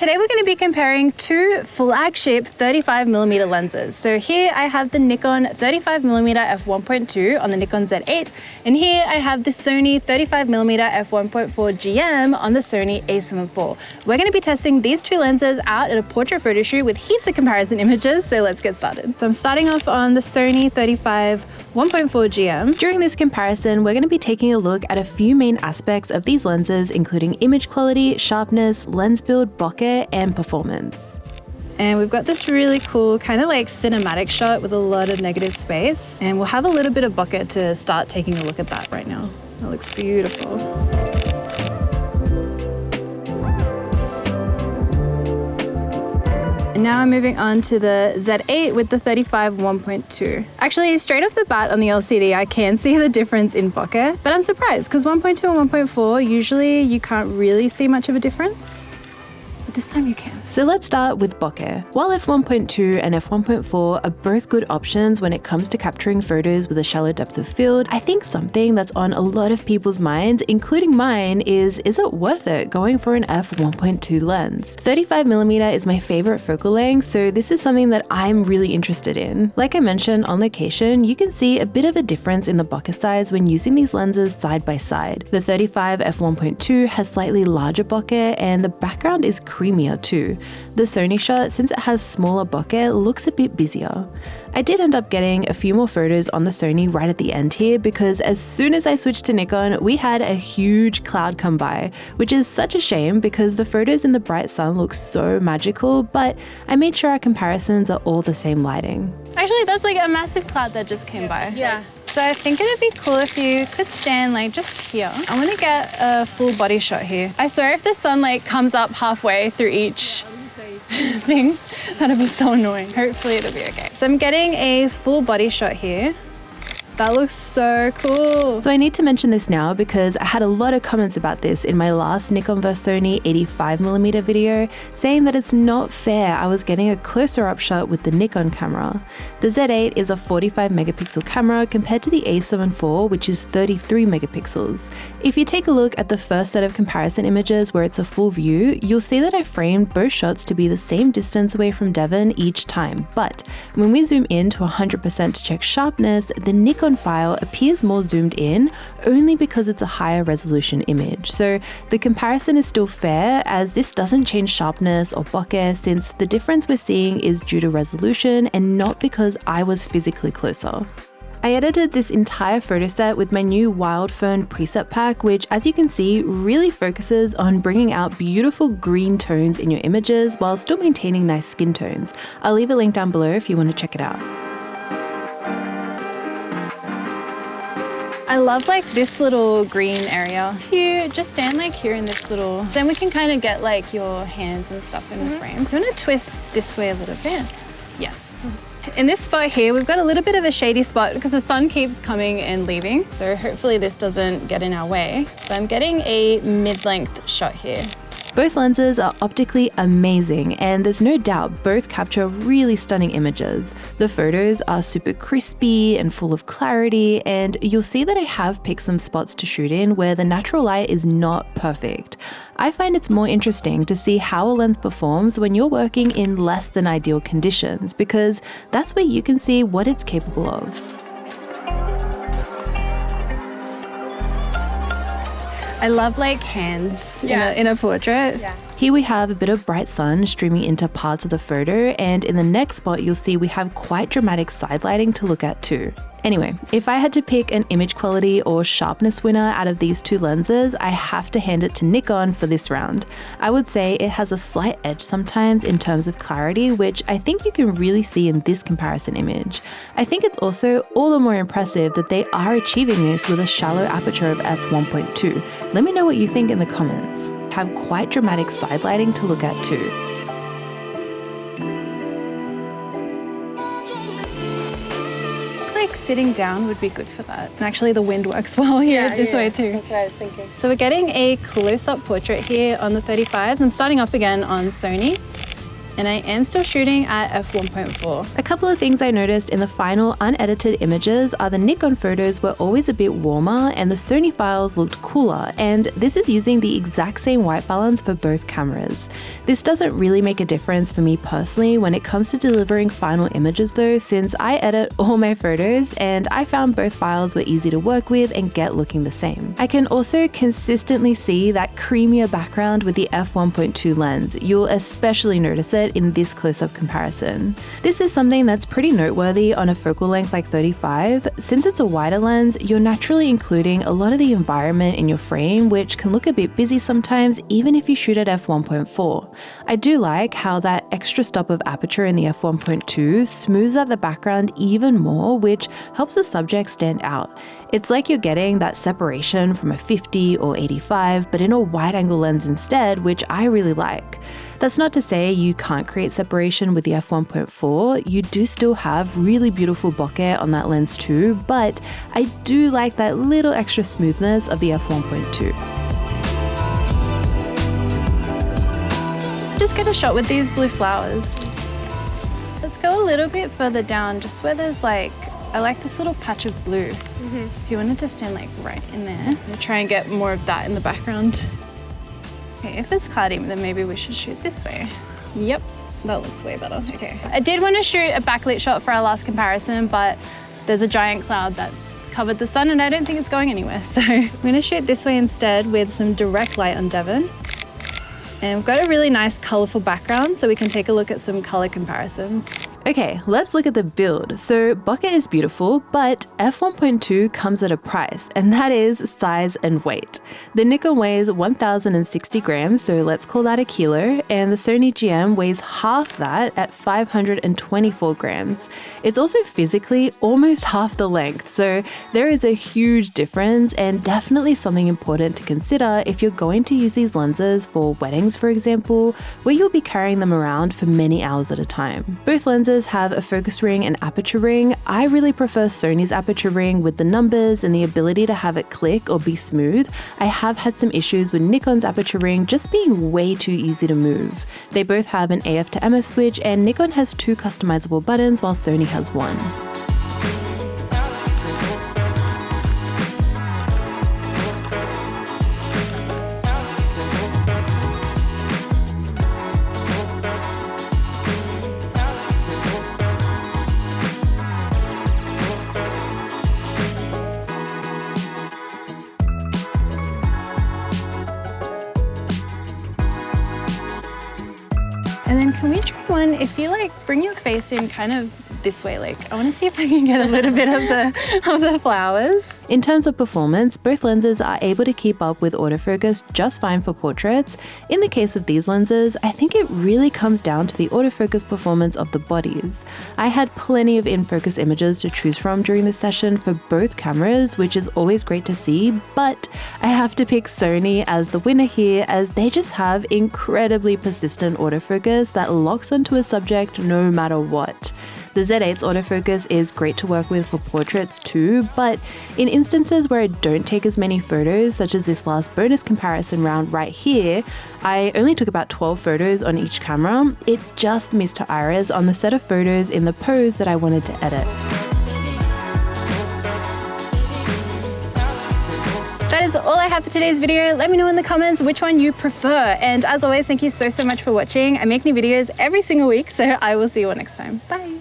today we're going to be comparing two flagship 35mm lenses. So here I have the Nikon 35mm f1.2 on the Nikon Z8, and here I have the Sony 35mm f1.4 GM on the Sony A7IV. We're going to be testing these two lenses out at a portrait photo shoot with heaps of comparison images, so let's get started. So I'm starting off on the Sony 35 1.4 GM. During this comparison, we're going to be taking a look at a few main aspects of these lenses, including image quality, sharpness, lens build, bokeh, and performance. And we've got this really cool kind of like cinematic shot with a lot of negative space. And we'll have a little bit of bokeh to start taking a look at that right now. That looks beautiful. And now I'm moving on to the Z8 with the 35 1.2. Actually, straight off the bat on the LCD, I can see the difference in bokeh, but I'm surprised because 1.2 and 1.4, usually you can't really see much of a difference. But this time you can. So let's start with bokeh. While f1.2 and f1.4 are both good options when it comes to capturing photos with a shallow depth of field, I think something that's on a lot of people's minds, including mine, is it worth it going for an f1.2 lens? 35mm is my favorite focal length, so this is something that I'm really interested in. Like I mentioned, on location, you can see a bit of a difference in the bokeh size when using these lenses side by side. The 35 f1.2 has slightly larger bokeh, and the background is creamier too. The Sony shot, since it has smaller bokeh, looks a bit busier. I did end up getting a few more photos on the Sony right at the end here because as soon as I switched to Nikon, we had a huge cloud come by, which is such a shame because the photos in the bright sun look so magical, but I made sure our comparisons are all the same lighting. Actually, that's like a massive cloud that just came by. Yeah. So I think it'd be cool if you could stand like just here. I want to get a full body shot here. I swear if the sun like comes up halfway through each thing, that'd be so annoying. Hopefully it'll be okay. So I'm getting a full body shot here. That looks so cool. So I need to mention this now because I had a lot of comments about this in my last Nikon vs Sony 85mm video, saying that it's not fair I was getting a closer up shot with the Nikon camera. The Z8 is a 45 megapixel camera compared to the A7IV, which is 33 megapixels. If you take a look at the first set of comparison images where it's a full view, you'll see that I framed both shots to be the same distance away from Devon each time, but when we zoom in to 100% to check sharpness, the Nikon file appears more zoomed in only because it's a higher resolution image. So the comparison is still fair as this doesn't change sharpness or bokeh, since the difference we're seeing is due to resolution and not because I was physically closer. I edited this entire photo set with my new Wild Fern preset pack, which as you can see really focuses on bringing out beautiful green tones in your images while still maintaining nice skin tones. I'll leave a link down below if you want to check it out. I love like this little green area. If you just stand like here in this little, then we can kind of get like your hands and stuff in the frame. I'm gonna twist this way a little bit. Yeah. In this spot here, we've got a little bit of a shady spot because the sun keeps coming and leaving. So hopefully this doesn't get in our way. But I'm getting a mid-length shot here. Both lenses are optically amazing, and there's no doubt both capture really stunning images. The photos are super crispy and full of clarity, and you'll see that I have picked some spots to shoot in where the natural light is not perfect. I find it's more interesting to see how a lens performs when you're working in less than ideal conditions, because that's where you can see what it's capable of. I love like hands in a portrait. Yeah. Here we have a bit of bright sun streaming into parts of the photo, and in the next spot you'll see we have quite dramatic side lighting to look at too. Anyway, if I had to pick an image quality or sharpness winner out of these two lenses, I have to hand it to Nikon for this round. I would say it has a slight edge sometimes in terms of clarity, which I think you can really see in this comparison image. I think it's also all the more impressive that they are achieving this with a shallow aperture of f1.2. Let me know what you think in the comments. Have quite dramatic side lighting to look at too. Sitting down would be good for that. And actually the wind works well here this way too. That's what I was thinking. So we're getting a close-up portrait here on the 35s. I'm starting off again on Sony. and I am still shooting at f1.4. A couple of things I noticed in the final unedited images are the Nikon photos were always a bit warmer and the Sony files looked cooler, and this is using the exact same white balance for both cameras. This doesn't really make a difference for me personally when it comes to delivering final images though, since I edit all my photos and I found both files were easy to work with and get looking the same. I can also consistently see that creamier background with the f1.2 lens. You'll especially notice it in this close-up comparison. This is something that's pretty noteworthy on a focal length like 35. Since it's a wider lens, you're naturally including a lot of the environment in your frame, which can look a bit busy sometimes even if you shoot at f1.4. I do like how that extra stop of aperture in the f1.2 smooths out the background even more, which helps the subject stand out. It's like you're getting that separation from a 50 or 85, but in a wide-angle lens instead, which I really like. That's not to say you can't create separation with the f1.4, you do still have really beautiful bokeh on that lens too, but I do like that little extra smoothness of the f1.2. Just get a shot with these blue flowers. Let's go a little bit further down, just where there's like, I like this little patch of blue. If you wanted to stand like right in there, we'll try and get more of that in the background. Okay, if it's cloudy, then maybe we should shoot this way. Yep, that looks way better. Okay. I did want to shoot a backlit shot for our last comparison, but there's a giant cloud that's covered the sun and I don't think it's going anywhere. So I'm gonna shoot this way instead with some direct light on Devon. And we've got a really nice colorful background, so we can take a look at some color comparisons. Okay, let's look at the build. So bokeh is beautiful, but f1.2 comes at a price, and that is size and weight. The Nikon weighs 1,060 grams, so let's call that a kilo, and the Sony GM weighs half that at 524 grams. It's also physically almost half the length, so there is a huge difference and definitely something important to consider if you're going to use these lenses for weddings, for example, where you'll be carrying them around for many hours at a time. Both lenses have a focus ring and aperture ring. I really prefer Sony's aperture ring with the numbers and the ability to have it click or be smooth. I have had some issues with Nikon's aperture ring just being way too easy to move. They both have an AF to MF switch, and Nikon has 2 customizable buttons while Sony has 1. And then can we try one, if you like bring your face in kind of this way, like I want to see if I can get a little bit of the flowers. In terms of performance, both lenses are able to keep up with autofocus just fine for portraits. In the case of these lenses, I think it really comes down to the autofocus performance of the bodies. I had plenty of in-focus images to choose from during the session for both cameras, which is always great to see, but I have to pick Sony as the winner here, as they just have incredibly persistent autofocus that locks onto a subject no matter what. The Z8's autofocus is great to work with for portraits too, but in instances where I don't take as many photos, such as this last bonus comparison round right here, I only took about 12 photos on each camera. It just missed her iris on the set of photos in the pose that I wanted to edit. That is all I have for today's video. Let me know in the comments which one you prefer. And as always, thank you so much for watching. I make new videos every single week, so I will see you all next time. Bye.